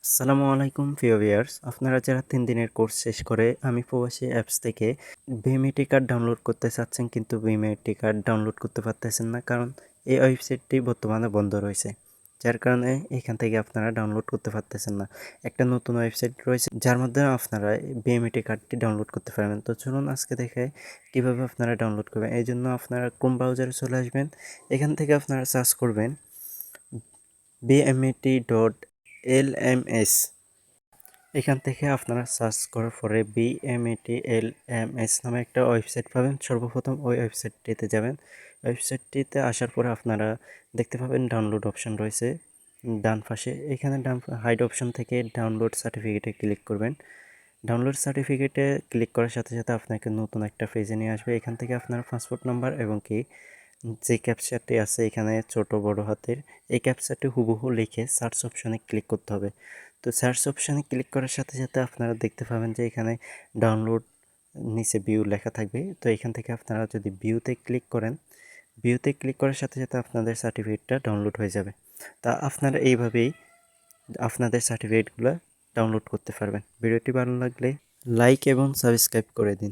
আসসালামু আলাইকুম প্রিয় ভিউয়ার্স, আপনারা যারা 3 দিনের কোর্স শেষ করে আমি প্রবাসী অ্যাপস থেকে ভিএমইটি কার্ড ডাউনলোড করতে চাচ্ছেন কিন্তু ভিএমইটি কার্ড ডাউনলোড করতে পারতেছেন না, কারণ এই ওয়েবসাইটটি বর্তমানে বন্ধ রয়েছে। যার কারণে এখান থেকে আপনারা ডাউনলোড করতে পারতেছেন না। একটা নতুন ওয়েবসাইট রয়েছে যার মাধ্যমে আপনারা ভিএমইটি কার্ডটি ডাউনলোড করতে পারবেন। তো চলুন আজকে দেখাই কীভাবে আপনারা ডাউনলোড করবেন। এই জন্য আপনারা ক্রোম ব্রাউজারে চলে আসবেন। এখান থেকে আপনারা সার্চ করবেন bmet.lms। এখান থেকে আপনারা সার্চ করার পরে bmet.lms নামে একটা ওয়েবসাইট পাবেন। সর্বপ্রথম ওই ওয়েবসাইটটিতে যাবেন। ওয়েবসাইটটিতে আসার পরে আপনারা দেখতে পাবেন ডাউনলোড অপশন রয়েছে ডান পাশে। এখানে হাইড অপশন থেকে ডাউনলোড সার্টিফিকেটে ক্লিক করবেন। ডাউনলোড সার্টিফিকেটে ক্লিক করার সাথে সাথে আপনাকে নতুন একটা পেজে নিয়ে আসবে। এখান থেকে আপনার পাসপোর্ট নাম্বার এবং কি যে ক্যাপচারটি আছে এখানে ছোট বড় হাতের, এই ক্যাপচারটি হুবহু লিখে সার্চ অপশনে ক্লিক করতে হবে। তো সার্চ অপশানে ক্লিক করার সাথে সাথে আপনারা দেখতে পাবেন যে এখানে ডাউনলোড নিচে ভিউ লেখা থাকবে। তো এখান থেকে আপনারা যদি ভিউতে ক্লিক করেন, ভিউতে ক্লিক করার সাথে সাথে আপনাদের সার্টিফিকেটটা ডাউনলোড হয়ে যাবে। তা আপনারা এইভাবেই আপনাদের সার্টিফিকেটগুলো ডাউনলোড করতে পারবেন। ভিডিওটি ভালো লাগলে লাইক এবং সাবস্ক্রাইব করে দিন।